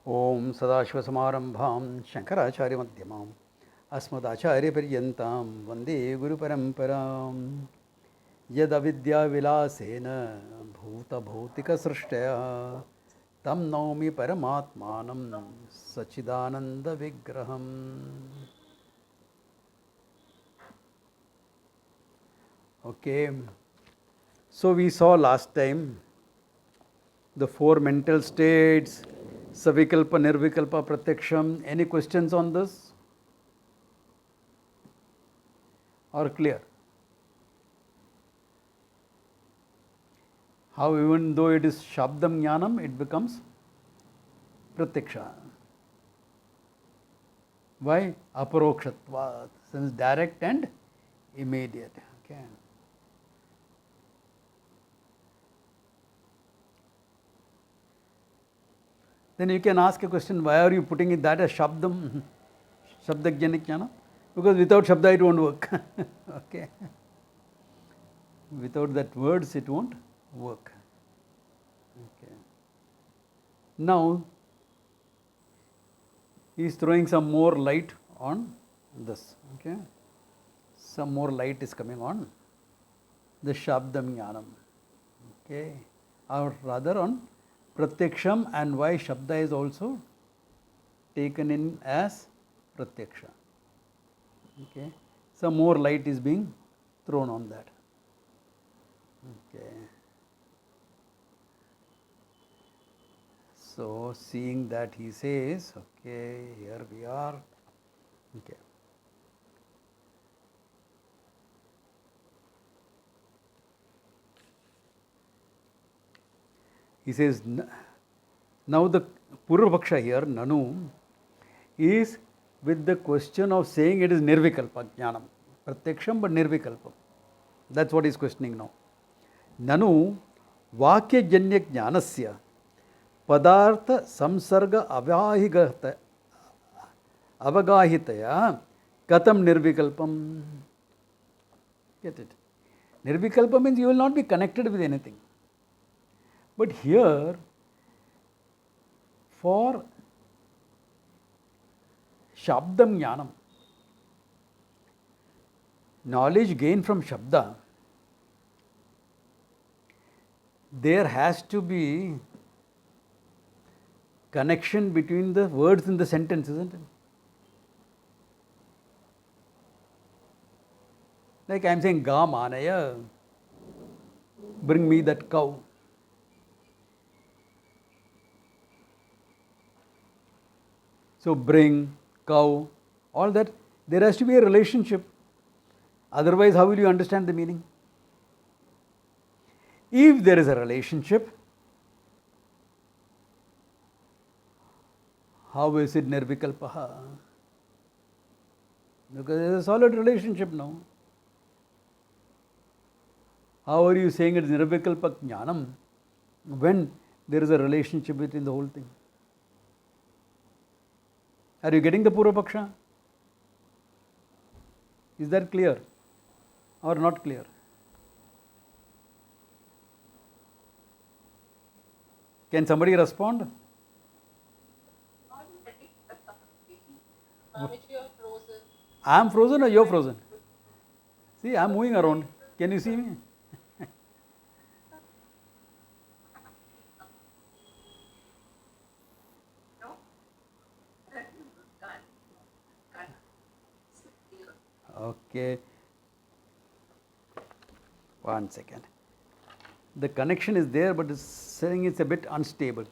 Om Sadashivasamaramбхам Shankaracharya-madhyamam Asmadacharya-paryantam Vande Guru-paramparam Yadavidya-vilasena Bhuta-bhautika-srishtaya Tam Naumi Paramatmanam Sachidananda-vigraham. Okay, so we saw last time the four mental states, Savikalpa, Nirvikalpa, Pratyaksham. Any questions on this? Or clear? How even though it is Shabdam Jnanam, it becomes Pratyaksha. Why? Aparokshatvat, since direct and immediate. Okay. Then you can ask a question, why are you putting it that as Shabdam, Shabdagyanik Jnana? Because without Shabda it won't work. Okay. Without that words it won't work. Okay. Now he is throwing some more light on this. Okay. Some more light is coming on the Shabdam Jnanam. Okay. Or rather on Pratyaksham and why Shabda is also taken in as Pratyaksha. Okay. Some more light is being thrown on that. Okay. So seeing that he says, okay, here we are. Okay. He says, now the Purvapaksha here, Nanu, is with the question of saying it is Nirvikalpa Jnanam. Pratyaksham but Nirvikalpa. That's what he is questioning now. Nanu Vakya Janya Jnanasya Padartha Samsarga Avagahitaya Katam Nirvikalpam. Get it? Nirvikalpa means you will not be connected with anything. But here, for Shabdam Jnanam, knowledge gained from Shabda, there has to be connection between the words in the sentence, isn't it? Like I am saying, Ga Manaya, bring me that cow. So bring, cow, all that, there has to be a relationship. Otherwise, how will you understand the meaning? If there is a relationship, how is it Nirvikalpaha? Because there is a solid relationship now. How are you saying it is Nirvikalpa Jnanam when there is a relationship between the whole thing? Are you getting the Purvapaksha? Is that clear or not clear? Can somebody respond? I am frozen or you are frozen? See, I am moving around. Can you see me? Okay. One second. The connection is there, but it's saying it's a bit unstable.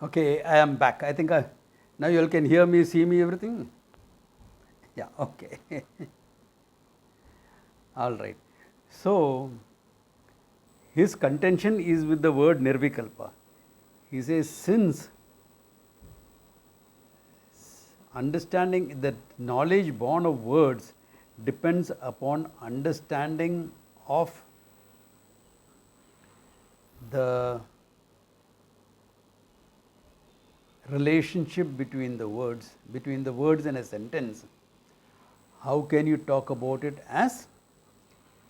Okay, I am back. I think now you all can hear me, see me, everything. Yeah, okay. All right. So, his contention is with the word nirvikalpa. He says, since understanding that knowledge born of words depends upon understanding of the relationship between the words in a sentence, how can you talk about it as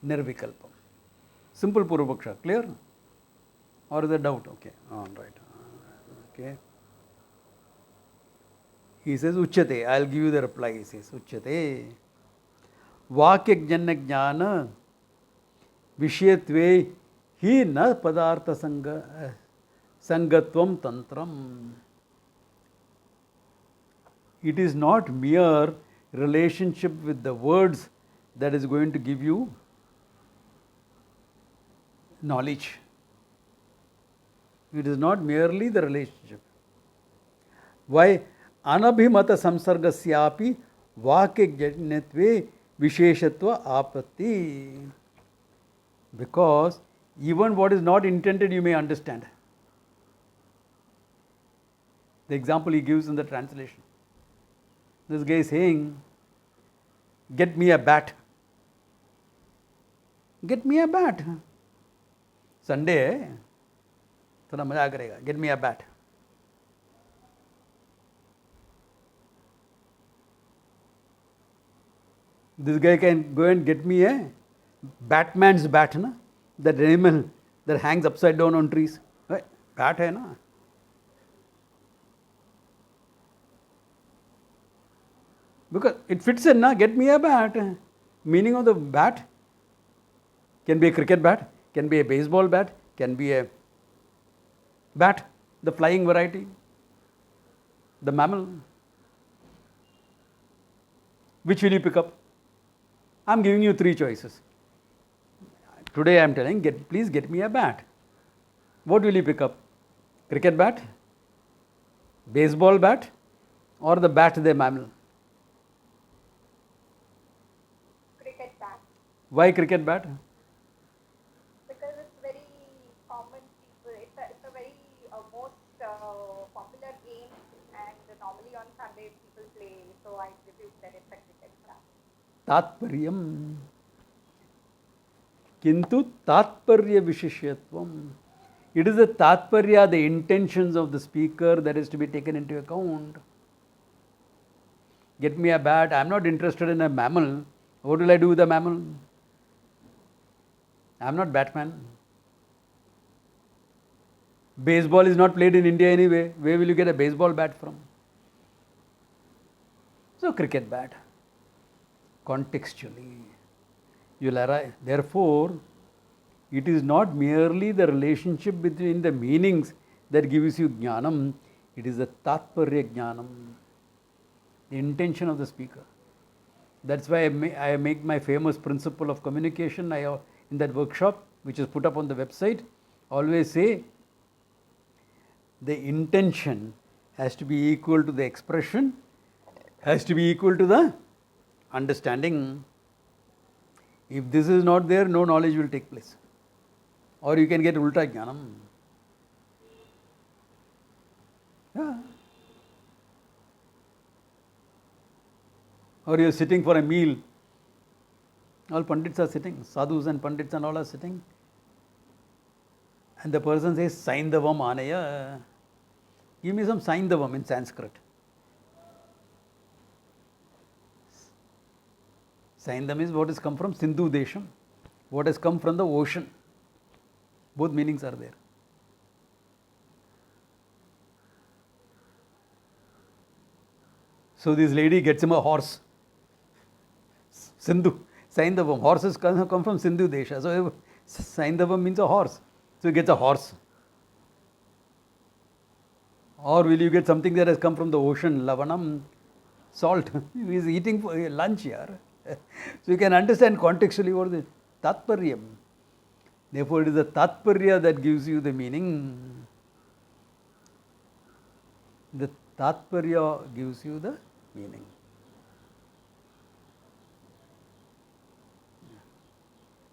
nirvikalpam? Simple Purvapaksha, clear? Or is there doubt? Okay, all right. Okay. He says, Uchyate. I will give you the reply. He says, Uchyate. Vakya jnana jnana vishayatve hi na padartha sangatvam tantram. It is not mere relationship with the words that is going to give you knowledge. It is not merely the relationship. Why? Anabhimata samsargasyapi vakya jnatve visheshatva apatti. Because even what is not intended you may understand. The example he gives in the translation. This guy is saying, get me a bat. Get me a bat. Sunday है, थोड़ा मजा करेगा. Get me a bat. This guy can go and get me a Batman's bat, na? That animal that hangs upside down on trees. Right? Bat hai na? Because it fits in, na? Get me a bat. Meaning of the bat can be a cricket bat, can be a baseball bat, can be a bat, the flying variety, the mammal. Which will you pick up? I am giving you 3 choices. Today I am telling, please get me a bat. What will you pick up? Cricket bat, baseball bat, or the bat, the mammal? Cricket bat. Why cricket bat? Because it's very common people. It's a very most popular game, and normally on Sunday people play. So I believe that it's a cricket bat. Tatparyam. Kintu tatparya visheshyatvam. It is the tatparya, the intentions of the speaker that is to be taken into account. Get me a bat. I am not interested in a mammal. What will I do with a mammal? I am not Batman. Baseball is not played in India anyway. Where will you get a baseball bat from? So, cricket bat. Contextually, you will arrive. Therefore, it is not merely the relationship between the meanings that gives you jnanam, it is the tatparya jnanam, the intention of the speaker. That's why I make my famous principle of communication. In that workshop, which is put up on the website, always say the intention has to be equal to the expression, has to be equal to the understanding. If this is not there, no knowledge will take place. Or you can get ulta jnanam. Yeah. Or you are sitting for a meal. All pandits are sitting, sadhus and pandits and all are sitting. And the person says, Saindavam anaya. Give me some Saindavam in Sanskrit. Saindam is what has come from Sindhu Desham, what has come from the ocean. Both meanings are there. So this lady gets him a horse. Sindhu, Saindavam. Horses come from Sindhu Desha. So Saindavam means a horse. So he gets a horse. Or will you get something that has come from the ocean, Lavanam, salt. He is eating for lunch here. So you can understand contextually what is Tatparyam. Therefore, it is the Tatparya that gives you the meaning. The Tatparya gives you the meaning.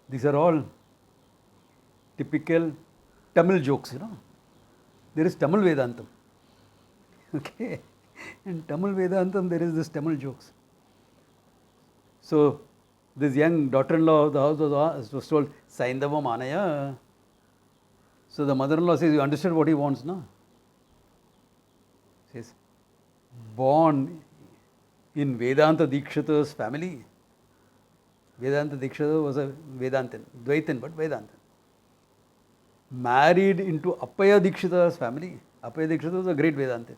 These are all typical Tamil jokes, you know. There is Tamil Vedantam. Okay. In Tamil Vedantam, there is this Tamil jokes. So, this young daughter-in-law of the house was told, Saindava Manaya. So, the mother-in-law says, you understood what he wants, no? Says, born in Vedanta Dikshita's family. Vedanta Dikshita was a Vedantin, Dvaitin, but Vedantin. Married into Appaya Dikshita's family. Appaya Dikshita was a great Vedantin,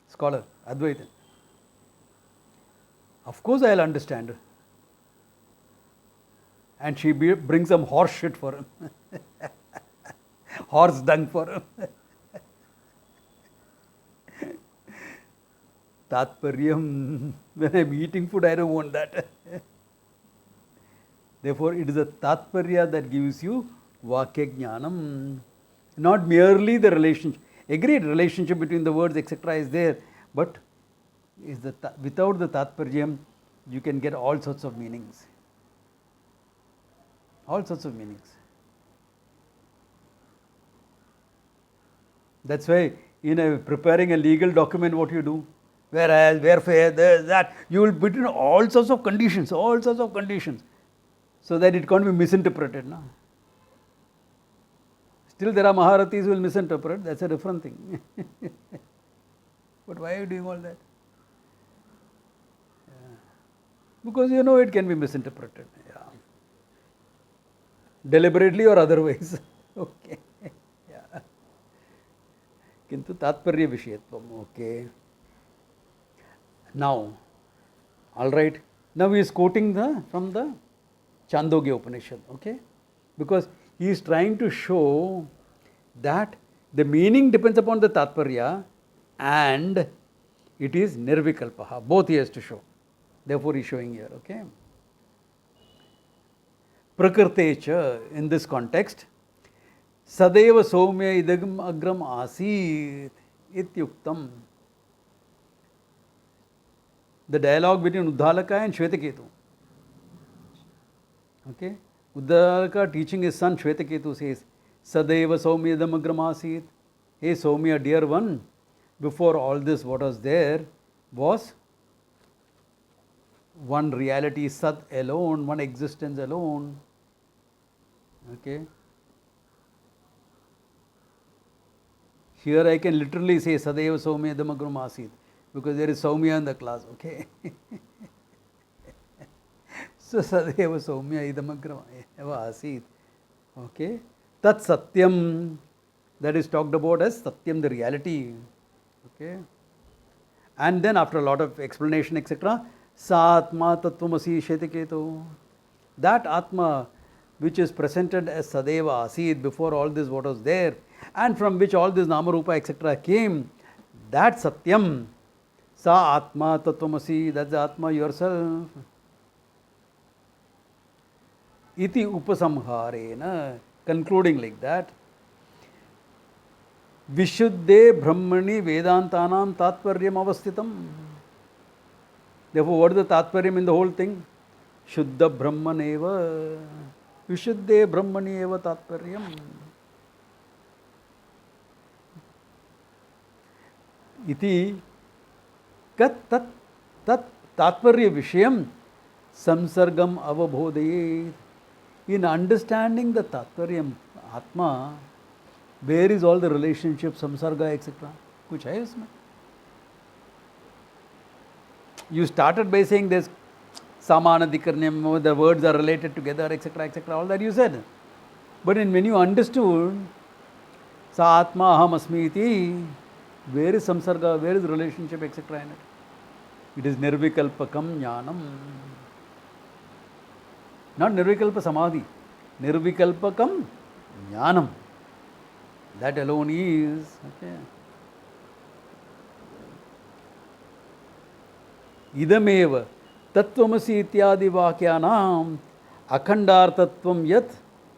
scholar, Advaitin. Of course, I'll understand. And she brings some horse shit for him. Horse dung for him. Tatparyam, when I'm eating food, I don't want that. Therefore, it is a Tatparya that gives you Vakya Jnanam. Not merely the relationship. Agreed, relationship between the words, etc. is there. But is without the Tatparyam, you can get all sorts of meanings. All sorts of meanings. That's why in preparing a legal document, what you do? Whereas, wherefore, there's that. You will put in all sorts of conditions, so that it can't be misinterpreted. No? Still, there are Maharathis who will misinterpret. That's a different thing. But why are you doing all that? Yeah. Because you know it can be misinterpreted. Yeah. Deliberately or otherwise. Okay. Yeah. Kintu tatparya vishayatvam. Okay. Now, all right. Now he is quoting from the Chandogya Upanishad. Okay. Because he is trying to show that the meaning depends upon the Tatparya and it is Nirvikalpaha. Both he has to show. Therefore, he is showing here. Okay. Prakrtecha, in this context, Sadeva Soumya Idagam Agram Asit Ityuktam. The dialogue between Uddalaka and Shvetaketu. Okay. Uddalaka teaching his son Shvetaketu says, Sadeva Soumya Idam Agram Asit. Hey Soumya, dear one, before all this, what was there was one reality, Sat alone, one existence alone. Okay. Here I can literally say Sadeva Soumya Idam Agram Asit, because there is Soumya in the class. Okay. So Sadeva Soumya Idam Agram Asit. Okay. Tat Satyam, that is talked about as Satyam, the reality. Okay. And then after a lot of explanation, etc., Sa Atma Tattvamasi Shvetaketu. That Atma which is presented as Sadeva Asit, before all this what was there, and from which all this Namarupa, etc. came, that Satyam, Sa Atma Tattvamasi, that's the Atma yourself. Iti Upasamharena, concluding like that. Vishuddhe Brahmani Vedantanam Tatparyam Avasthitam. Therefore, what is the Tatparyam in the whole thing? Shuddha Brahmaneva. Vishuddhe Brahmani Eva Tatparyam. Iti kat tat Tatparya Vishayam Samsargam Avabhodayet. In understanding the Tatparyam, Atma, where is all the relationship, samsarga, etc.? Kuch hai usme? You started by saying there's samanadikarnyam, the words are related together, etc., etc., all that you said. But when you understood sa atma aham asmi iti, where is samsarga, where is relationship, etc. in it? It is nirvikalpakam jnanam. Not nirvikalpa samadhi, nirvikalpakam jnanam. That alone is. Okay. Idameva tattvamasi ityadi vakyanam akhandartatvam yat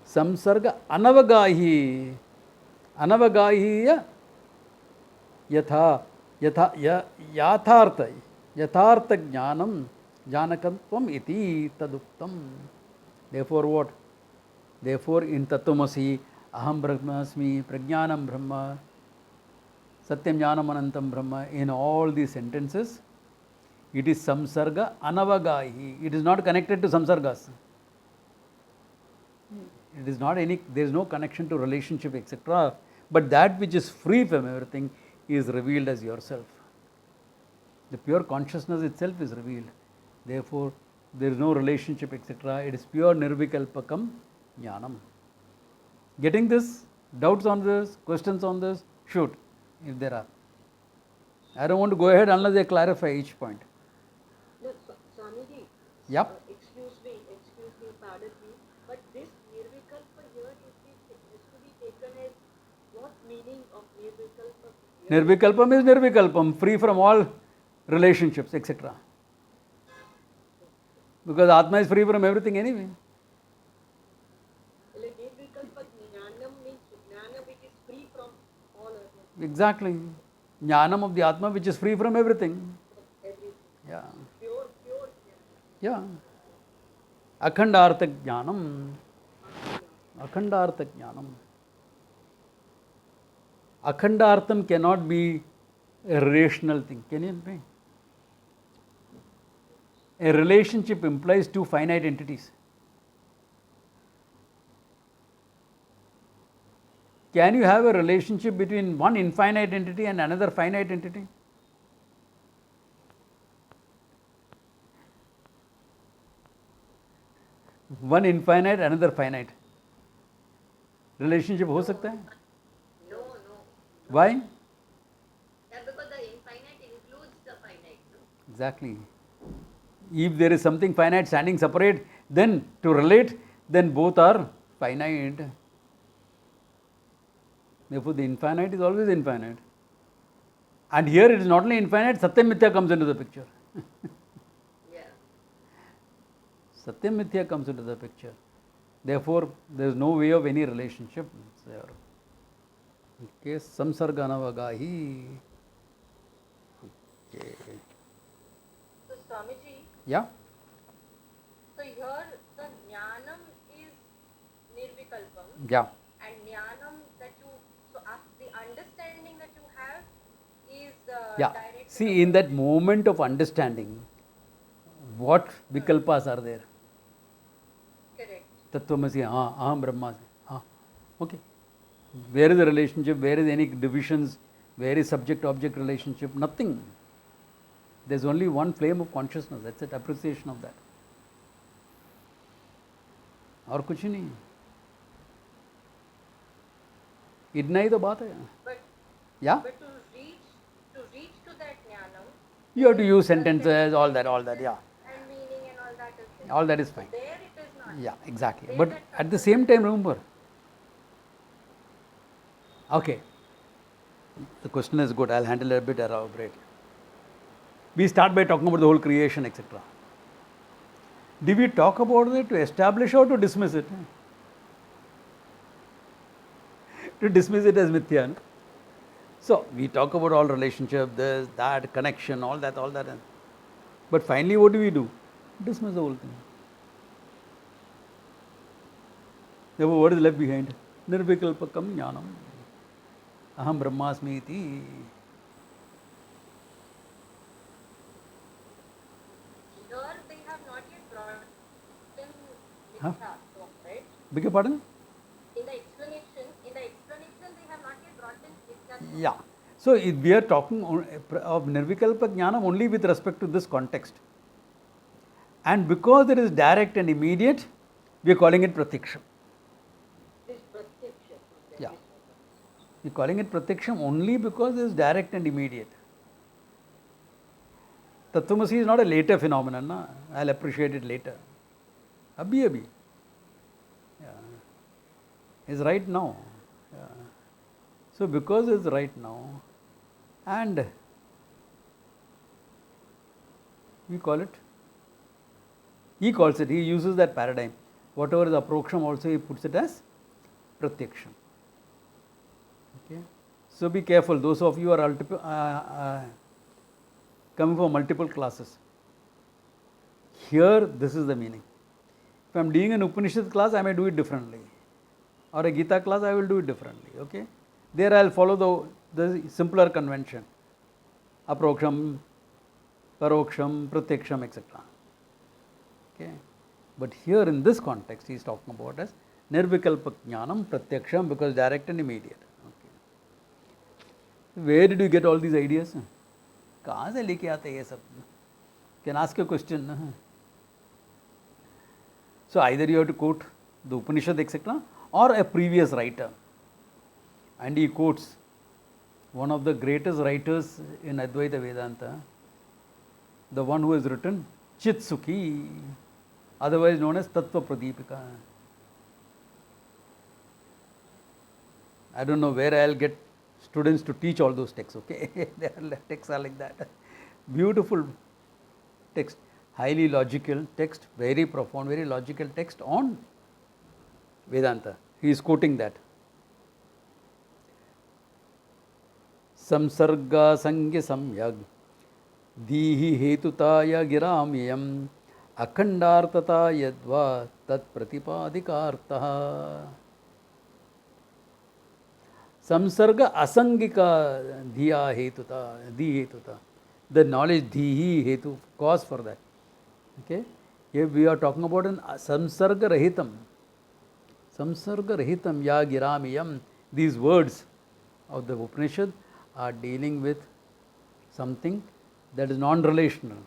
samsarga anavagahi yatha Yathartha jnanam janakatvam iti taduktam. Therefore what? Therefore in Tattvamasi, Aham Brahmasmi, Prajnanam Brahma, Satyam Jnanam Anantam Brahma, in all these sentences, it is samsarga anavagahi. It is not connected to samsargas. It is not any, there is no connection to relationship, etc. But that which is free from everything is revealed as yourself. The pure consciousness itself is revealed. Therefore, there is no relationship, etc. It is pure nirvikalpakam jnanam. Getting this? Doubts on this? Questions on this? Shoot, if there are. I don't want to go ahead unless they clarify each point. No, Swamiji, Yep. excuse me, pardon me, but this nirvikalpa here is to be taken as what meaning of nirvikalpa? Nirvikalpam is nirvikalpam, free from all relationships, etc. Because Atma is free from everything anyway. Nirvikalpa jnanam means jnana which is free from all others. Exactly. Jnanam of the Atma which is free from everything. Everything. Yeah. Pure jnana. Yeah. Akhandartha jnanam. Akhandartha jnanam. Akhandartham cannot be a rational thing. Can it be? A relationship implies two finite entities. Can you have a relationship between one infinite entity and another finite entity? One infinite, another finite. Relationship हो सकता है? No. Why? Yeah, because the infinite includes the finite. No? Exactly. If there is something finite standing separate, then to relate, then both are finite. Therefore, the infinite is always infinite. And here it is not only infinite, Satyam Mithya comes into the picture. Yeah. Satyam Mithya comes into the picture. Therefore, there is no way of any relationship there. Okay, samsarga anavagahi. Okay. So Swamiji, Yeah. so here the jnanam is nirvikalpam. Yeah. And jnanam that you, so the understanding that you have is Yeah. direct. See, in that moment of understanding, what vikalpas are there? Correct. Tattvamasi, aham brahmasmi. Okay. Where is the relationship? Where is any divisions? Where is subject-object relationship? Nothing. There is only one flame of consciousness. That's it. Appreciation of that. और कुछ ही नहीं. इतना ही तो बात है. But Yeah. but to reach to that jnanam, You have to use sentences, all that. Yeah. and meaning and all that is there. All that is fine. There it is not. Yeah, exactly. There But that at the same time, remember. Okay. The question is good. I'll handle it a bit elaborate. We start by talking about the whole creation, etc. Did we talk about it to establish or to dismiss it? To dismiss it as mithya. No? So, we talk about all relationship, this, that, connection, all that. But finally, what do? Dismiss the whole thing. Therefore, what is left behind? Nirvikalpakam jnanam. Aham brahmasmi iti. Here they have not yet brought in Huh? mithya, right? Beg your pardon? In the explanation they have not yet brought in mithya. Yeah. So, we are talking of nirvikalpa jnanam only with respect to this context. And because it is direct and immediate, we are calling it pratyaksham. This pratyaksha. Yeah. We are calling it pratyaksham only because it is direct and immediate. Tattvamasi is not a later phenomenon. Na? I'll appreciate it later. Abhi. Yeah. It's right now. Yeah. So, because it's right now, and we call it, he calls it, he uses that paradigm. Whatever is approksham also he puts it as pratyaksham. Okay. So be careful, those of you are coming for multiple classes. Here, this is the meaning. If I am doing an Upanishad class, I may do it differently. Or a Gita class, I will do it differently. Okay? There I will follow the simpler convention. Aproksham, Paroksham, Pratyaksham, etc. Okay? But here in this context, he is talking about as Nirvikalpa Jnanam, Pratyaksham, because direct and immediate. Okay. Where did you get all these ideas? कहाँ से लेके आते हैं ये सब? Can ask a question. So either you have to quote the Upanishad, etc., or a previous writer. And he quotes one of the greatest writers in Advaita Vedanta, the one who has written Chitsukhi, otherwise known as Tattva Pradipika. I don't know where I will get students to teach all those texts, okay? Their texts are like that. Beautiful text, highly logical text, very profound, very logical text on Vedanta. He is quoting that. Samsarga Sangya Samyag Dihi Hetutaya Giramyam Akhandartata Yadva Tat Pratipadhikartaha. Samsarga Asangika Dhiya Hetuta, Di Hetuta. The knowledge Dhihi Hetu, cause for that. Okay? Here we are talking about an Samsarga Rahitam. Samsarga Rahitam Ya Giramiyam. These words of the Upanishad are dealing with something that is non-relational.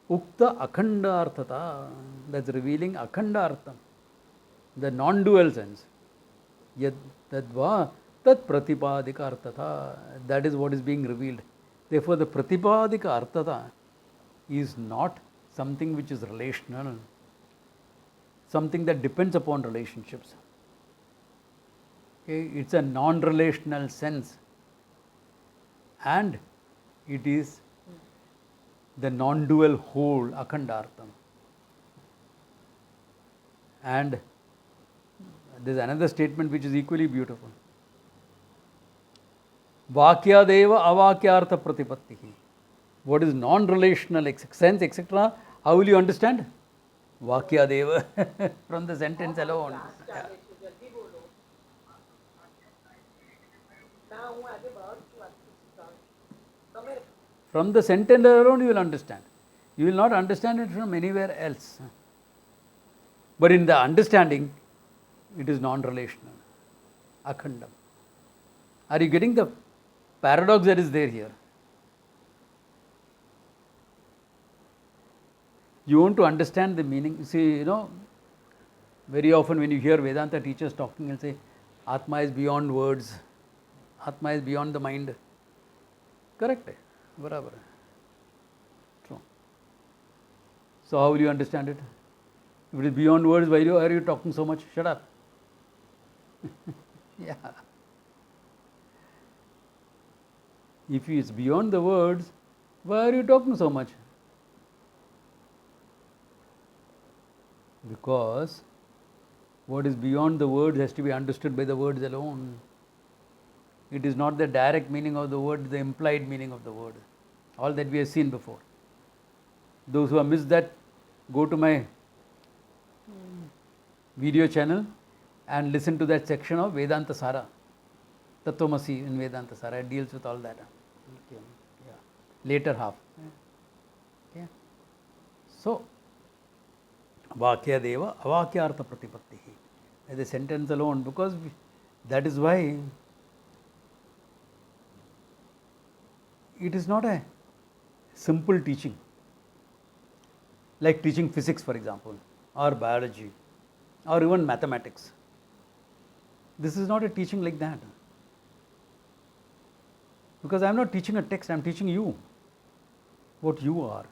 Ukta Akhanda Arthata, that's revealing Akhanda Artham, the non-dual sense. Yad Tadva Tat Pratipadika Arthata, that is what is being revealed. Therefore, the Pratipadika Arthata is not something which is relational, something that depends upon relationships. Okay? It's a non-relational sense, and it is the non-dual whole, Akhandartham. And there is another statement which is equally beautiful. Vakyadeva avakyartha pratipattihi. What is non-relational sense, etc. How will you understand? Vakyadeva from the sentence alone. Yeah. From the sentence alone you will understand. You will not understand it from anywhere else. But in the understanding, it is non-relational. Akhandam. Are you getting the paradox that is there here? You want to understand the meaning. See, very often when you hear Vedanta teachers talking, they'll say, Atma is beyond words. Atma is beyond the mind. Correct? Barabar. True. So how will you understand it? If it is beyond words, why are you talking so much? Shut up. Yeah. If it's beyond the words, why are you talking so much? Because what is beyond the words has to be understood by the words alone. It is not the direct meaning of the word, the implied meaning of the word. All that we have seen before. Those who have missed that, go to my video channel and listen to that section of Vedanta Sara. Tattvamasi in Vedanta Sara. It deals with all that. Okay. Yeah. Later half. Okay. So, Vakya Deva Avakyartha Pratipattihi. The sentence alone, because that is why it is not a simple teaching, like teaching physics, for example, or biology, or even mathematics. This is not a teaching like that. Because I am not teaching a text, I am teaching you what you are.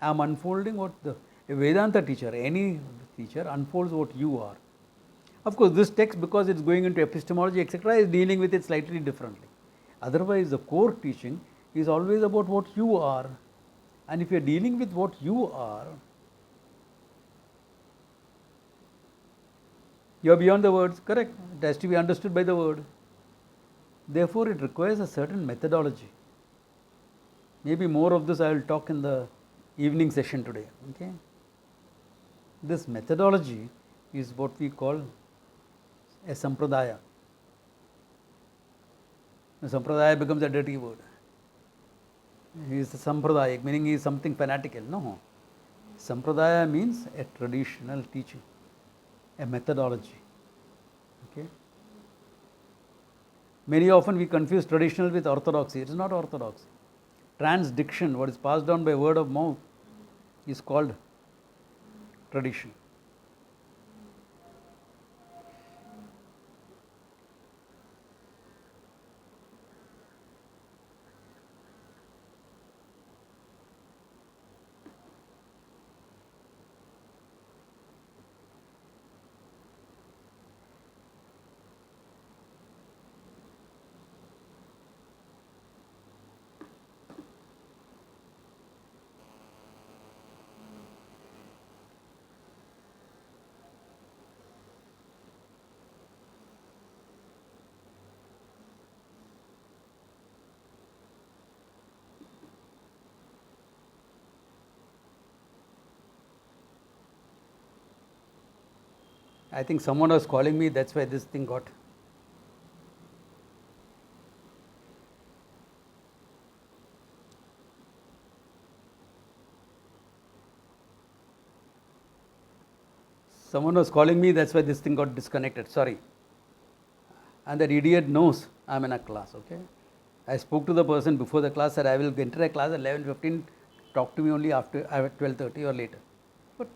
I am unfolding what a Vedanta teacher, any teacher, unfolds what you are. Of course, this text, because it is going into epistemology, etc., is dealing with it slightly differently. Otherwise, the core teaching is always about what you are. And if you are dealing with what you are, you are beyond the words, correct? It has to be understood by the word. Therefore, it requires a certain methodology. Maybe more of this I will talk in the evening session today. Okay? This methodology is what we call a sampradaya. A sampradaya becomes a dirty word. He is a sampradayak, meaning he is something fanatical. No. Sampradaya means a traditional teaching, a methodology. Okay? Many often we confuse traditional with orthodoxy. It is not orthodoxy. Transdiction, what is passed down by word of mouth, is called tradition. I think someone was calling me, that's why this thing got. Someone was calling me, that's why this thing got disconnected. Sorry. And that idiot knows I am in a class. Okay. I spoke to the person before the class, said I will enter a class at 11:15. Talk to me only after 12:30 or later. But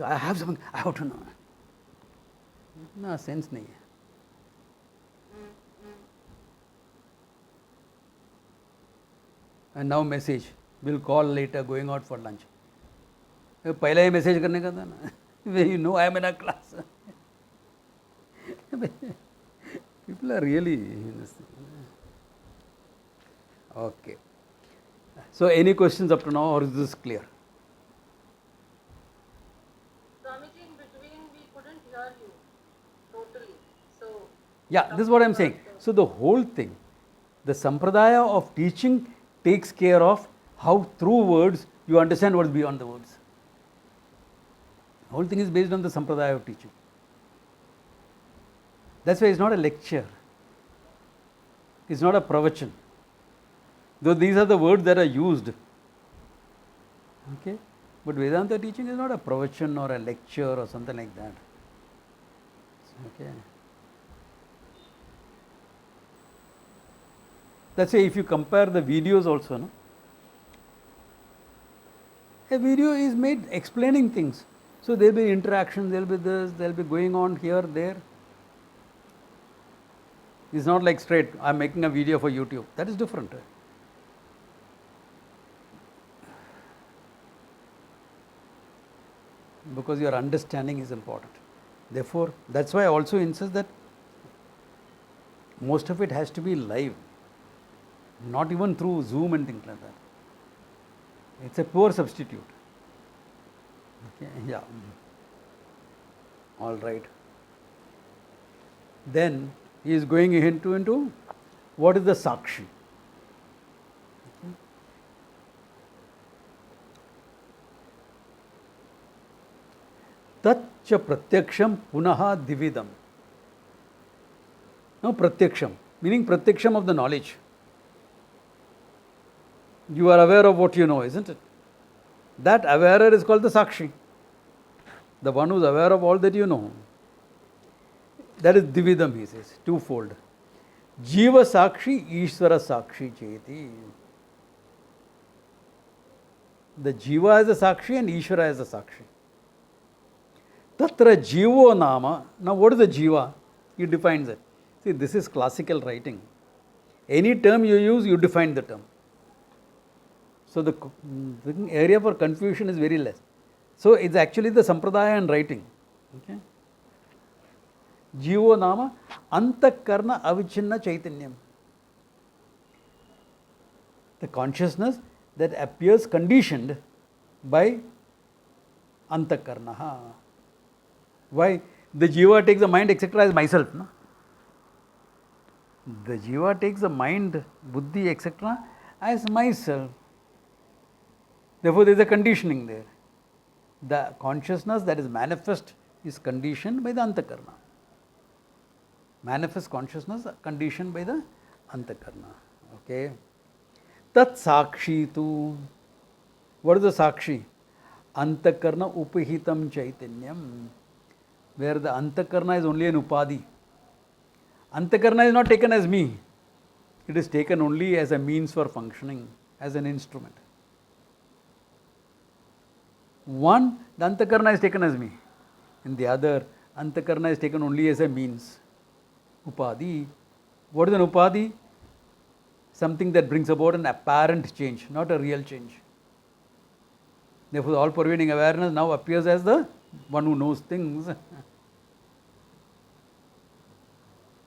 I have something I have to know. No sense nahi hai. And now message, we'll call later, going out for lunch. पहले ही message करने का था ना. You know I am in a class. People are really. Okay. So any questions up to now, or is this clear? Swamiji, in between we couldn't hear you totally. So Yeah, this is what I am saying. So the whole thing, the sampradaya of teaching takes care of how through words you understand what is beyond the words. The whole thing is based on the sampradaya of teaching. That's why it's not a lecture. It's not a pravachan. Though these are the words that are used. Okay? But Vedanta teaching is not a pravachan or a lecture or something like that. Okay? That's why if you compare the videos also, no? A video is made explaining things. So there will be interaction, there will be this, there will be going on here, there. It's not like straight, I am making a video for YouTube. That is different. Because your understanding is important. Therefore, that's why I also insist that most of it has to be live. Not even through Zoom and things like that. It's a poor substitute. Okay, yeah. All right. Then he is going into what is the Sakshi. Tat cha pratyaksham punaha dividam. No, pratyaksham, meaning pratyaksham of the knowledge. You are aware of what you know, isn't it? That awarer is called the Sakshi. The one who is aware of all that you know. That is dividam, he says, twofold. Jiva Sakshi, Ishvara Sakshi cheti. The Jiva is a Sakshi and Ishvara is a Sakshi. Tatra Jivo Nama. Now what is the Jiva? He defines it. See, this is classical writing. Any term you use, you define the term. So the area for confusion is very less. So it's actually the sampradaya and writing. Okay? Jivo Nama Antakarna Avichinna Chaitanyam. The consciousness that appears conditioned by Antakarna. Why? The Jiva takes the mind, etc. as myself. No? The jiva takes the mind, buddhi, etc. as myself. Therefore, there is a conditioning there. The consciousness that is manifest is conditioned by the antakarna. Manifest consciousness conditioned by the antakarna. Okay. Tat sakshi tu. What is the sakshi? Antakarna upahitam chaitanyam. Where the antakarna is only an upadi. Antakarna is not taken as me. It is taken only as a means for functioning, as an instrument. One, the antakarna is taken as me. In the other, antakarna is taken only as a means. Upadi. What is an upadi? Something that brings about an apparent change, not a real change. Therefore, the all-pervading awareness now appears as the one who knows things.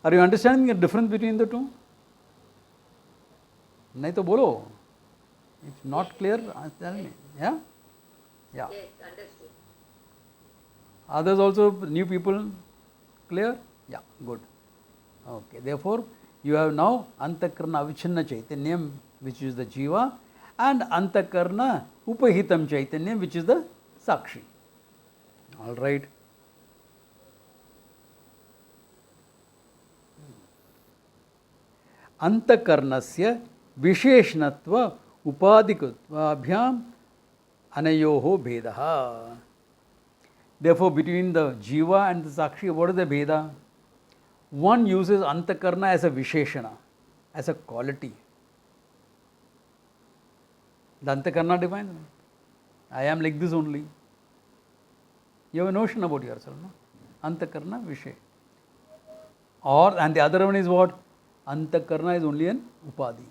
Are you understanding the difference between the two? नहीं तो बोलो. It's not clear. Tell me. Yeah? Yeah. Yes, understood. Others also, new people, clear? Yeah, good. Okay. Therefore, you have now antakarna avichinna chaitanyam, which is the jiva, and antakarna upahitam chaitanyam, which is the sakshi. All right. Antakarnasya visheshnatva upadikutvaabhyam anayoho bhedaha. Therefore, between the jiva and the sakshi, what is the bheda? One uses antakarna as a visheshana, as a quality. The antakarna defines, I am like this only. You have a notion about yourself, no? Antakarna vishe. And the other one is what? Antakarna is only an upadi.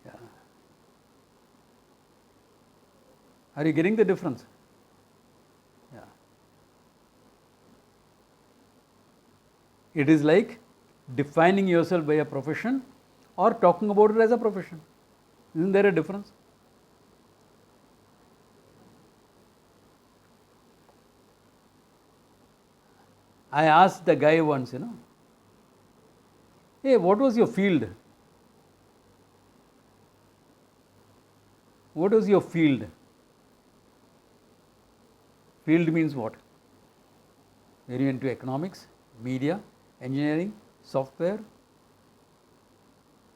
Yeah. Are you getting the difference? Yeah. It is like defining yourself by a profession or talking about it as a profession. Isn't there a difference? I asked the guy once, hey, what was your field? What was your field? Field means what? Are you into economics, media, engineering, software,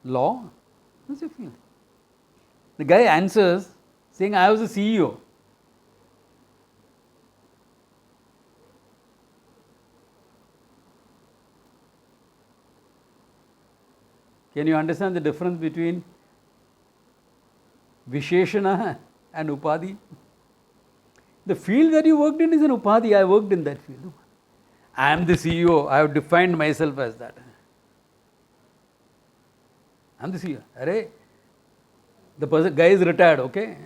law? What's your field? The guy answers saying, I was a CEO. Can you understand the difference between Visheshana and Upadi? The field that you worked in is an Upadi. I worked in that field. I am the CEO. I have defined myself as that. I am the CEO. Arey, the guy is retired, okay?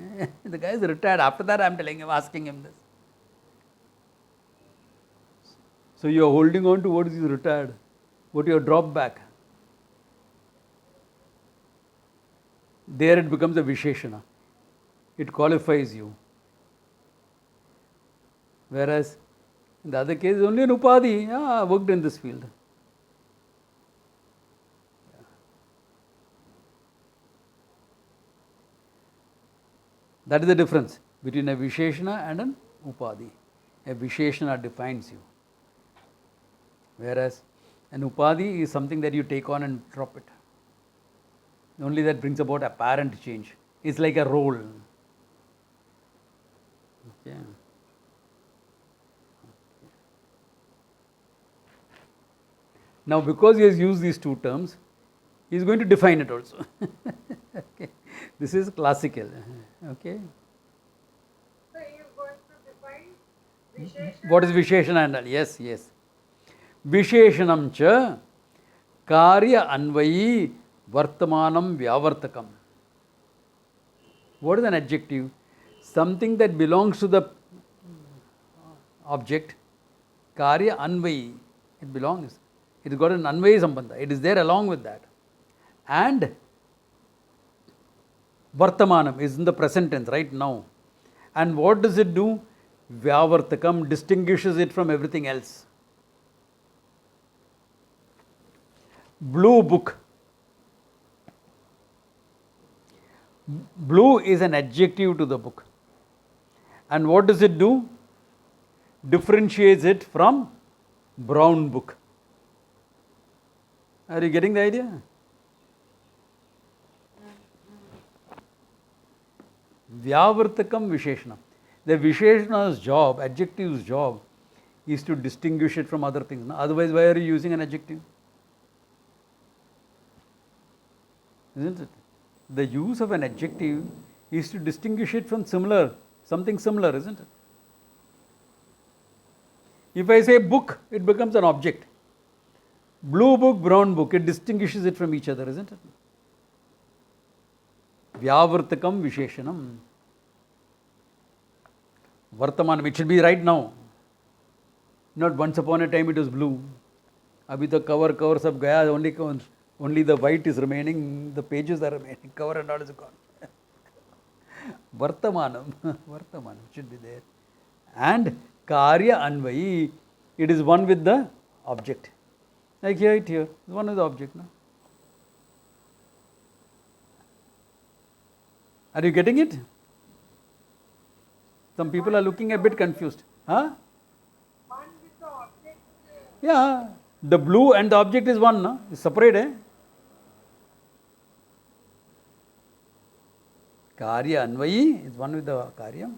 The guy is retired. After that, I am telling him, asking him this. So you are holding on to what is retired, what you have dropped back. There it becomes a Visheshana. It qualifies you. Whereas in the other case, only an Upadi. Yeah, I worked in this field. Yeah. That is the difference between a Visheshana and an Upadi. A Visheshana defines you. Whereas an Upadi is something that you take on and drop it. Only that brings about apparent change. It's like a role. Okay. Now, because he has used these two terms, he is going to define it also. Okay. This is classical. Okay. So you are going to define Visheshana? What is Visheshana and all? Yes, yes. Visheshanam cha karya anvayi Vartamanam Vyavartakam. What is an adjective? Something that belongs to the object. Karya Anvayi. It belongs. It has got an Anvayi Sambandha. It is there along with that. And Vartamanam is in the present tense, right now. And what does it do? Vyavartakam distinguishes it from everything else. Blue book. Blue is an adjective to the book. And what does it do? Differentiates it from brown book. Are you getting the idea? Vyavartakam Visheshanam. The Visheshana's job, adjective's job, is to distinguish it from other things. No? Otherwise, why are you using an adjective? Isn't it? The use of an adjective is to distinguish it from something similar, isn't it? If I say book, it becomes an object. Blue book, brown book, it distinguishes it from each other, isn't it? Vyavartakam Visheshanam. Vartamanam, it should be right now. Not once upon a time it was blue. Abhi to cover sab gaya, only the white is remaining, the pages are remaining, cover and all is gone. Vartamanam, Vartamanam should be there. And Karya Anvayi, it is one with the object. Like here, it's one with the object. No? Are you getting it? Some people are looking a bit confused. Huh? One with the object. Yeah, the blue and the object is one, no? It's separate, eh? Karya Anvayi is one with the Karyam.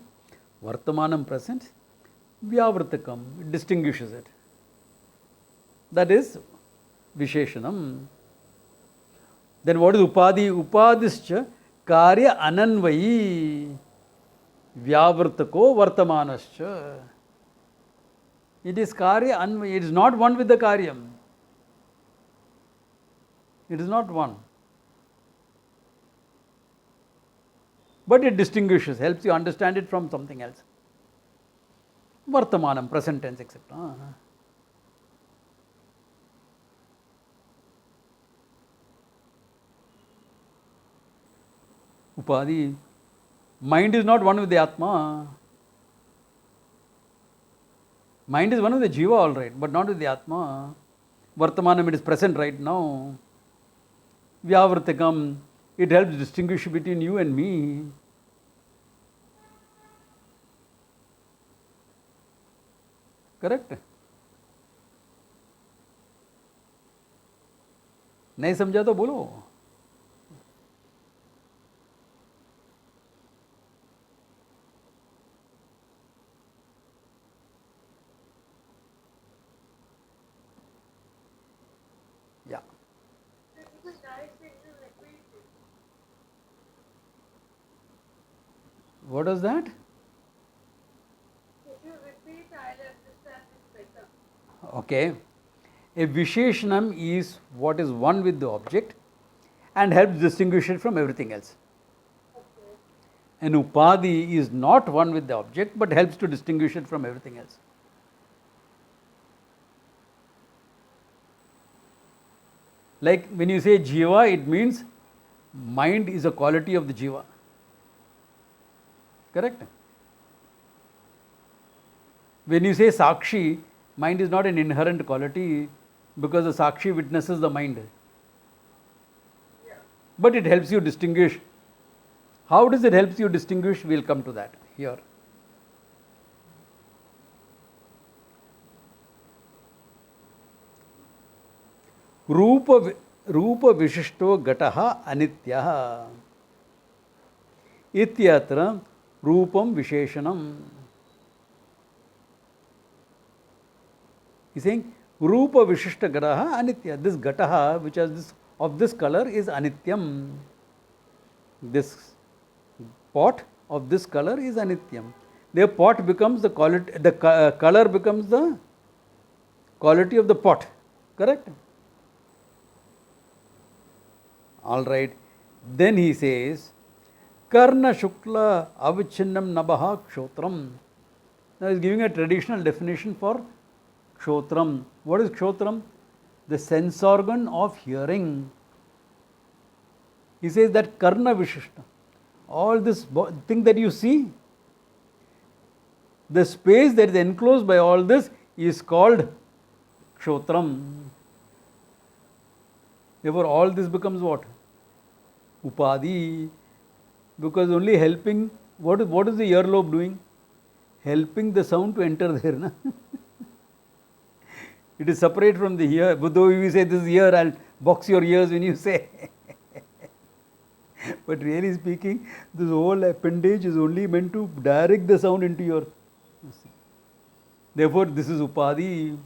Vartamanam present. Vyavartakam, it distinguishes it. That is Visheshanam. Then what is Upadi? Upadischa Karya Ananvayi Vyavartako Vartamanascha. It is Karya Anvayi. It is not one with the Karyam. It is not one. But it distinguishes, helps you understand it from something else. Vartamanam, present tense, etc. Upadi. Mind is not one with the Atma. Mind is one with the jiva, all right, but not with the Atma. Vartamanam, it is present right now. Vyavartakam, it helps distinguish between you and me. Correct? नहीं समझा तो बोलो. Yeah. What is that? If you repeat, I'll understand it better. Okay. A Visheshanam is what is one with the object and helps distinguish it from everything else. Okay. An Upadi is not one with the object but helps to distinguish it from everything else. Like when you say jiva, it means mind is a quality of the jiva. Correct? When you say Sakshi, mind is not an inherent quality because the Sakshi witnesses the mind. Yeah. But it helps you distinguish. How does it help you distinguish? We'll come to that here. Rupa Vishishto Gataha Anityaha Ityatra Rupam Visheshanam. He's saying Rupa Vishishta Gataha Anitya. This Gataha, which has this of this color, is Anityam. This pot of this color is Anityam. The pot becomes the quality, the color becomes the quality of the pot. Correct? All right. Then he says, Karna Shukla Avichinnam Nabaha Kshotram. Now he is giving a traditional definition for Kshotram. What is Kshotram? The sense organ of hearing. He says that Karna Vishishta, all this thing that you see, The space that is enclosed by all this is called Kshotram. Therefore, all this becomes what? Upadi. Because only helping, what is the earlobe doing? Helping the sound to enter there. Na? It is separate from the ear. But though you say this ear, I'll box your ears when you say. But really speaking, this whole appendage is only meant to direct the sound into your. Therefore, this is Upadi.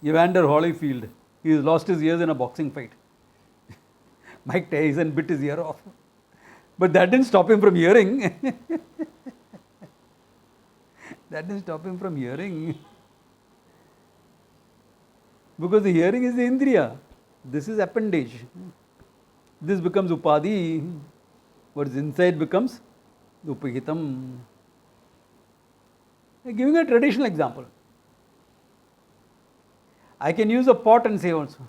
Evander Holyfield, he has lost his ears in a boxing fight. Mike Tyson bit his ear off. But that didn't stop him from hearing. That didn't stop him from hearing. Because the hearing is the Indriya. This is appendage. This becomes Upadi. What is inside becomes Upahitam. I'm giving a traditional example. I can use a pot and say also,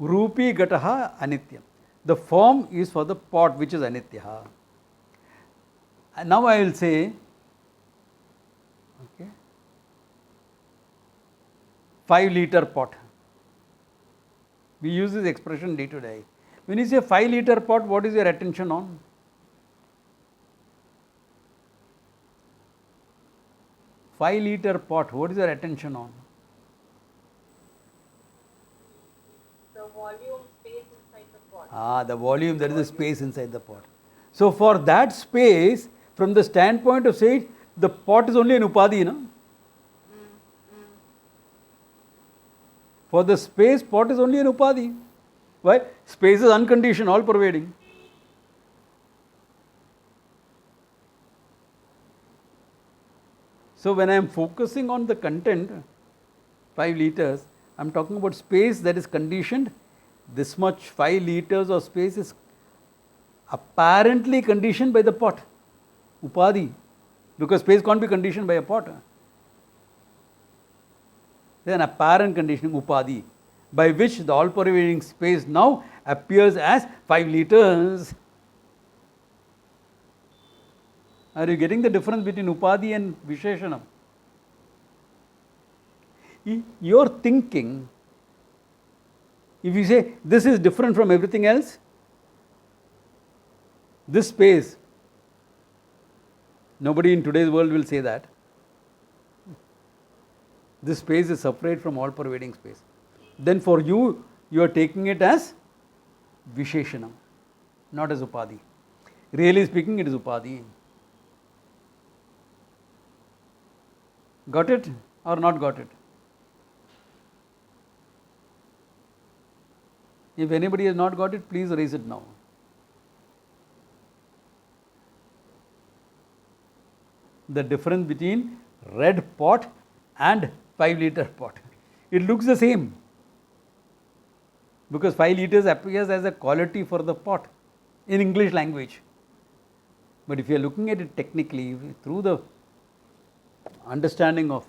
Rupi Gataha Anityam. The form is for the pot which is Anitya. And now I will say, okay, 5-liter pot. We use this expression day to day. When you say 5-liter pot, what is your attention on? Five-liter pot, what is your attention on? The volume, space inside the pot. The volume, there is a space inside the pot. So for that space, from the standpoint of saying, the pot is only an upadi, no? For the space, pot is only an upadi. Why? Space is unconditioned, all pervading. So when I am focusing on the content, 5 liters, I am talking about space that is conditioned. This much 5 liters of space is apparently conditioned by the pot, upadi, because space can't be conditioned by a pot. There is an apparent conditioning, upadi, by which the all-pervading space now appears as 5 liters. Are you getting the difference between upadi and visheshanam? Your thinking, if you say this is different from everything else, this space, nobody in today's world will say that. This space is separate from all pervading space. Then for you, you are taking it as visheshanam, not as upadi. Really speaking, it is upadi. Got it or not got it? If anybody has not got it, please raise it now. The difference between red pot and 5-liter pot. It looks the same. Because 5 liters appears as a quality for the pot in English language. But if you are looking at it technically, through the understanding of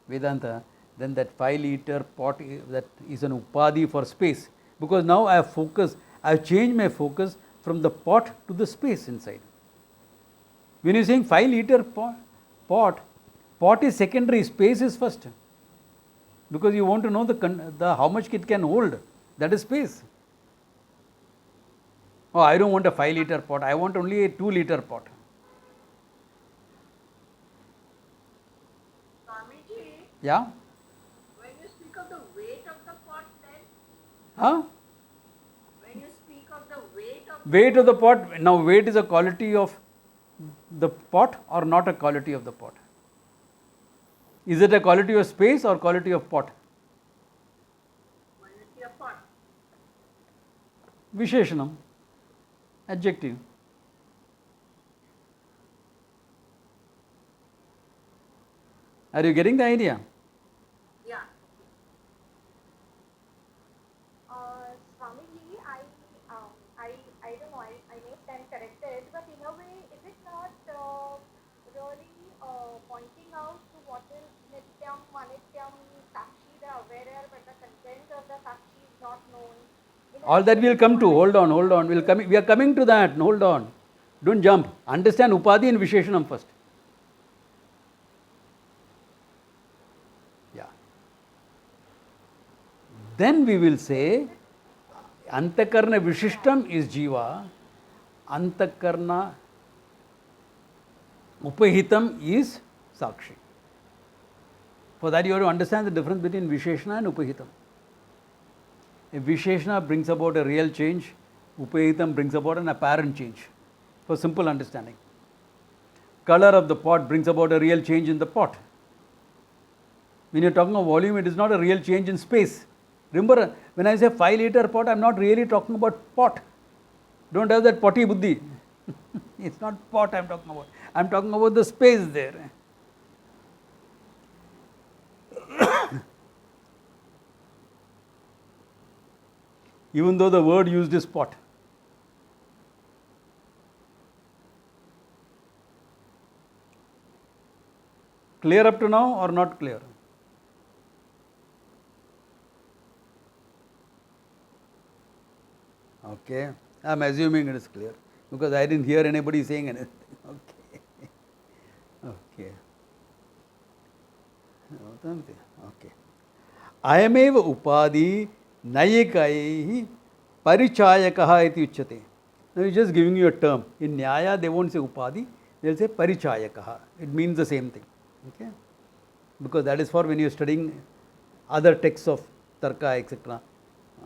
Vedanta, then that 5-liter pot that is an upadi for space. Because now I have changed my focus from the pot to the space inside. When you are saying 5-liter pot is secondary, space is first. Because you want to know the how much it can hold, that is space. Oh, I don't want a 5-liter pot, I want only a 2-liter pot. Swamiji, Yeah? when you speak of the weight of the pot, then? Huh? When you speak of the Weight of the pot, now weight is a quality of the pot or not a quality of the pot? Is it a quality of space or quality of pot? quality of pot. Visheshanam, adjective. Are you getting the idea? Yeah. Swamiji, I don't know, I may stand corrected, but in a way, is it not really pointing out to what is Nityam, Anityam, Sakshi, the aware, but the content of the Sakshi is not known? All that we'll come to. Hold on. We are coming to that. Hold on. Don't jump. Understand Upadhi and Visheshanam first. Yeah. Then we will say Antakarna Vishishtam is Jiva. Antakarna Upahitam is Sakshi. For that you have to understand the difference between Visheshana and Upahitam. If Visheshana brings about a real change, Upahitam brings about an apparent change. For simple understanding. Color of the pot brings about a real change in the pot. When you are talking of volume, it is not a real change in space. Remember, when I say 5-liter pot, I am not really talking about pot. Don't have that potty buddhi. It's not pot I am talking about. I am talking about the space there. Even though the word used is pot. Clear up to now or not clear? Okay. I am assuming it is clear because I didn't hear anybody saying anything. Okay. Okay. Ayameva upadhi nayikaihi parichayakaha iti uchyate. Now he's just giving you a term. In Nyaya they won't say upadhi, they'll say parichayakaha. It means the same thing. Okay? Because that is for when you are studying other texts of Tarka, etc.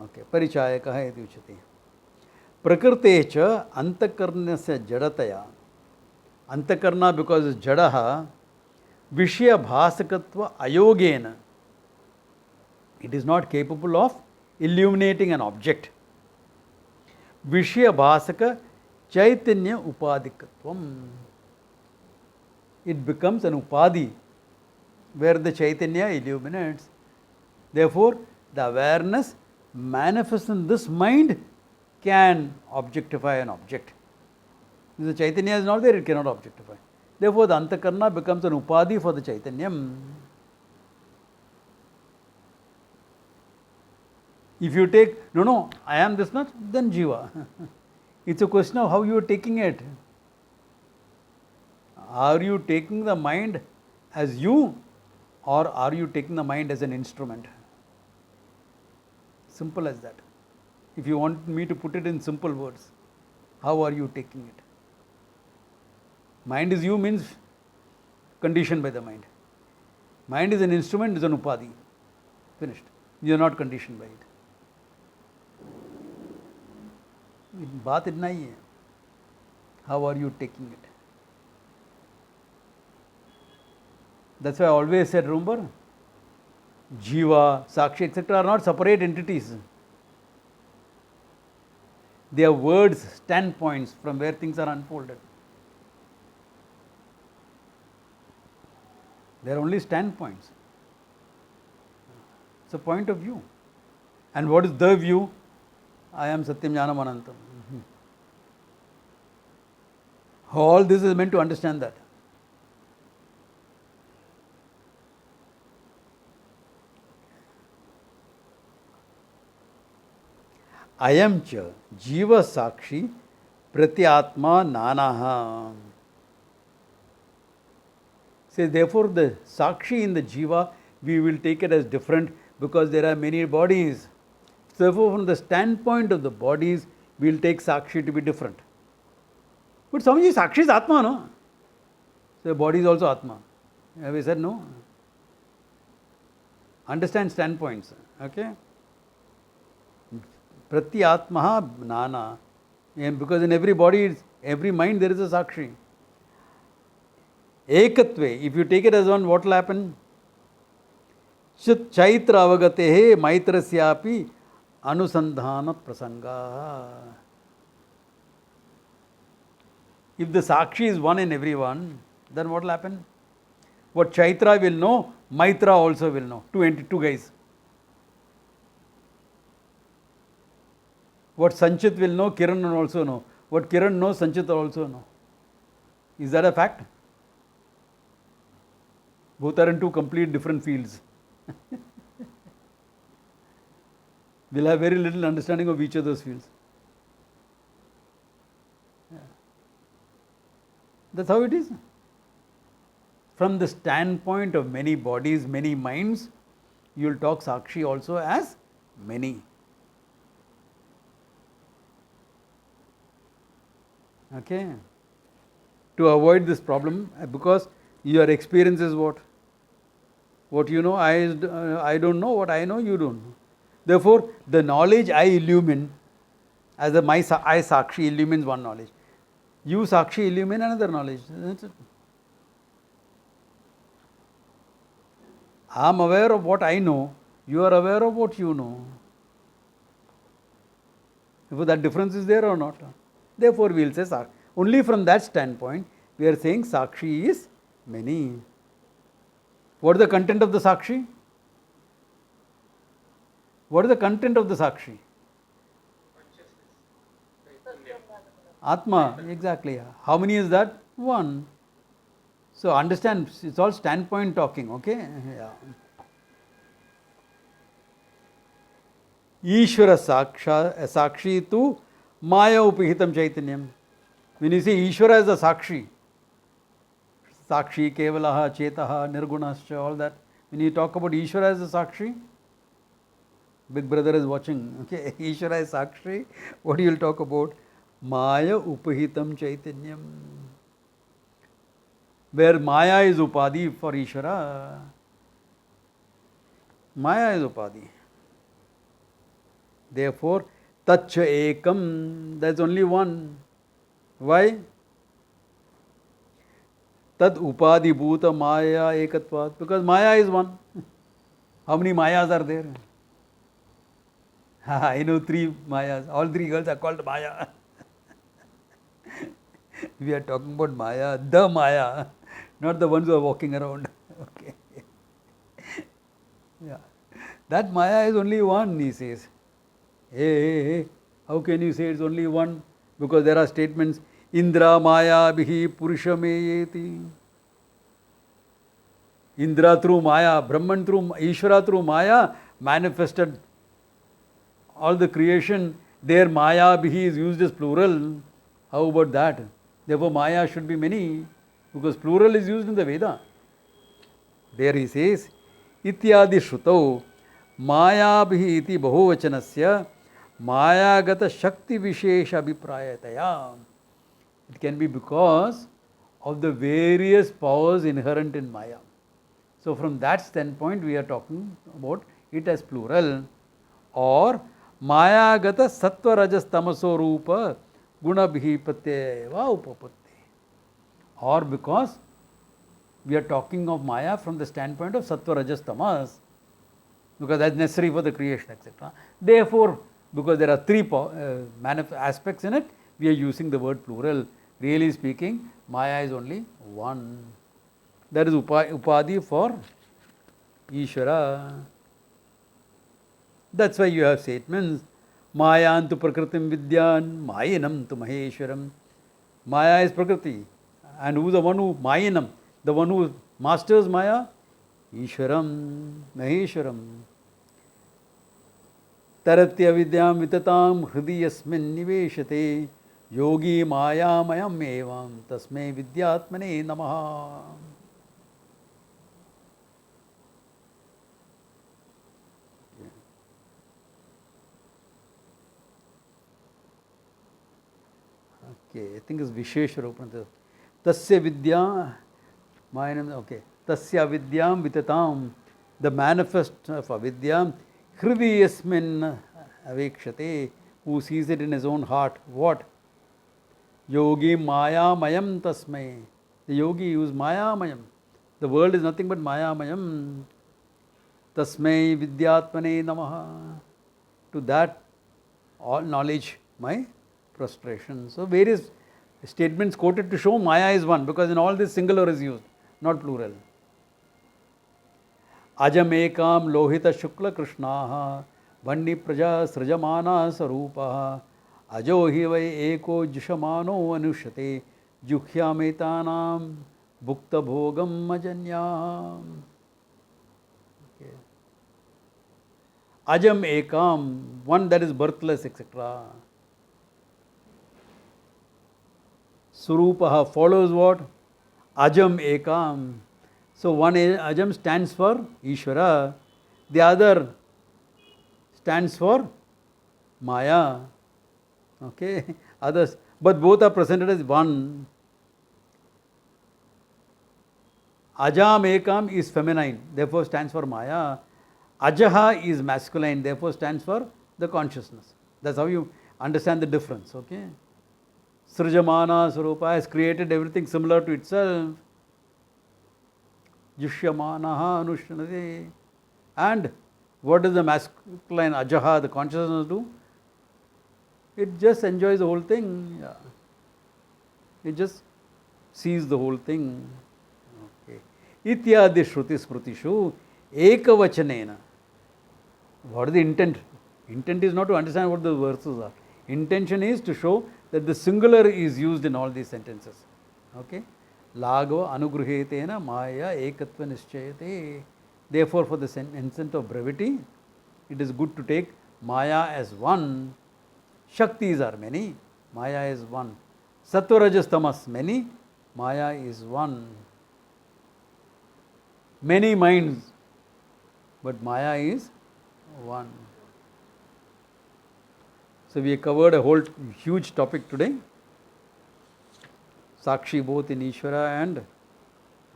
Okay. Parichayakaha iti uchyate. Prakrite cha antakarnasya jadataya. Antakarna because it's jadaha. Vishya bhasakatva ayogena. It is not capable of illuminating an object. Vishya bhasaka chaitanya upadikatvam. It becomes an upadhi where the chaitanya illuminates. Therefore, the awareness manifest in this mind can objectify an object. If the chaitanya is not there, it cannot objectify. Therefore, the antakarna becomes an upadhi for the chaitanyam. If you take, no, I am this much, then jiva. It's a question of how you are taking it. Are you taking the mind as you, or are you taking the mind as an instrument? Simple as that. If you want me to put it in simple words, how are you taking it? Mind is you means conditioned by the mind. Mind is an instrument, is an upadhi. Finished. You are not conditioned by it. बात इतना ही है. How are you taking it? That's why I always said, remember, jiva, sakshi, etc. are not separate entities. They are words, standpoints from where things are unfolded. They are only standpoints. It's a point of view. And what is the view? I am Satyam Jnanam Anantam. All this is meant to understand that. Ayam cha jiva sakshi pratyatma nanaha. Say, therefore, the sakshi in the jiva, we will take it as different because there are many bodies. Therefore, from the standpoint of the bodies, we will take sakshi to be different. But Swamiji, sakshi is atma, no? So, body is also atma. Have we said no? Understand standpoints. Okay? Pratyatmaha nana. And because in every body, every mind, there is a sakshi. Ekatve, if you take it as one, what will happen? Chaitra avagatehe maitrasyapi anusandhana prasanga. If the sakshi is one in everyone, then what will happen? What Chaitra will know, Maitra also will know. Two guys. What Sanchit will know, Kiran will also know. What Kiran knows, Sanchit will also know. Is that a fact? Both are in two complete different fields. we'll have very little understanding of each other's fields. Yeah. That's how it is. From the standpoint of many bodies, many minds, you will talk Sakshi also as many. Okay. To avoid this problem, because your experience is what? What you know, I don't know. What I know, you don't know. Therefore, the knowledge I illumine, as I Sakshi illumines one knowledge. You Sakshi illumine another knowledge. That's it. I am aware of what I know. You are aware of what you know. If that difference is there or not. Therefore, we will say Sakshi. Only from that standpoint, we are saying Sakshi is many. What is the content of the Sakshi? What is the content of the Sakshi? Atma, exactly. How many is that? One. So understand, it's all standpoint talking, okay? Yeah. Ishvara Sakshi tu Maya Upihitam Chaitanyam. When you say Ishvara is a Sakshi, Sakshi, Kevalaha, Chetaha, Nirgunascha, all that. When you talk about Ishvara as a Sakshi, Big Brother is watching, okay? Ishvara is Sakshi. What you will talk about? Maya Upahitam Chaitanyam. Where Maya is Upadi for Ishvara. Maya is Upadi. Therefore, Tacha Ekam, there is only one. Why? Tad Upadi Bhuta Maya Ekatvat. Because Maya is one. How many Mayas are there? I know 3 Mayas. All 3 girls are called Maya. We are talking about Maya, the Maya, not the ones who are walking around. Okay. Yeah. That Maya is only one, he says. Hey, how can you say it's only one? Because there are statements, Indra Maya Bihi Purushameyeti. Indra through Maya, Brahman through Ishvara through Maya manifested all the creation. There Maya Bihi is used as plural. How about that? Therefore Maya should be many, because plural is used in the Veda. There he says, Ityadi Shrutau Maya Bihi iti Bahuvachanasya Maya Gata Shakti Vishesha Abhiprayataya. It can be because of the various powers inherent in Maya. So from that standpoint we are talking about it as plural. Or Maya Gata Sattva Rajas Tamaso Rupa Guna Bhi Pratyeva Upapatti. Or because we are talking of Maya from the standpoint of Sattva Rajas Tamas, because that is necessary for the creation, etc. Therefore, because there are 3 aspects in it, we are using the word plural. Really speaking, Maya is only one. That is Upadi for Ishvara. That's why you have statements, Mayantu Prakritim Vidyan, Mayanam tu Maheshwaram. Maya is Prakriti. And who is the one who, Mayanam, the one who masters Maya? Ishwaram, Maheshwaram. Taratya Vidyam Vitatam Hridi Yasmin Niveshate Yogi Maya Mayam Evam Tasme Vidyatmane Namaha. Okay, I think it's Visheshwara Upanishad. Tasya Vidya, Mayanam, okay. Tasya Vidyam Vitatam, the manifest of Avidya, Hridi Yasmin Avekshate, who sees it in his own heart. What? Yogi Maya Mayam Tasmai. The yogi who is Maya Mayam. The world is nothing but Maya Mayam. Tasmai Vidyatmane Namaha. To that, all knowledge, my prostration. So various statements quoted to show Maya is one, because in all this singular is used, not plural. Ajam ekam lohita shukla krishnaha vanni praja srajamana sarupaha ajo hi vai eko jushamano anushyate jukhyametanam bhukta bhogam ajanyam. Okay. Ajam ekam, one that is birthless, etc. Surupaha follows what? Ajam ekam. So one ajam stands for Ishvara, the other stands for Maya. Okay, others, but both are presented as one. Ajam ekam is feminine, therefore stands for Maya. Ajaha is masculine, therefore stands for the consciousness. That's how you understand the difference. Okay. Srijamana Swarupa has created everything similar to itself. Jishyamanaha Anushyanati. And what does the masculine Ajaha, the consciousness, do? It just enjoys the whole thing. Yeah. It just sees the whole thing. Okay. Ityadi Shruti Smrutishu Ekavachanena. What is the intent? Intent is not to understand what the verses are. Intention is to show that the singular is used in all these sentences. Okay? Lagava anugruhetena maya ekatva nischayate. Therefore, for the instant of brevity, it is good to take Maya as one. Shaktis are many, Maya is one. Sattva rajas tamas many, Maya is one. Many minds, but Maya is one. So we covered a whole huge topic today. Sakshi both in Ishvara and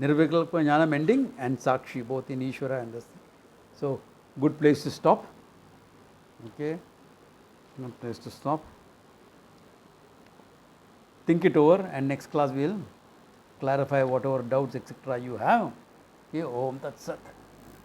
Nirvikalpa Jnanam ending, and Sakshi both in Ishvara and this. So good place to stop. Okay, good place to stop. Think it over, and next class we will clarify whatever doubts etc. you have. Okay, Om Tat Sat.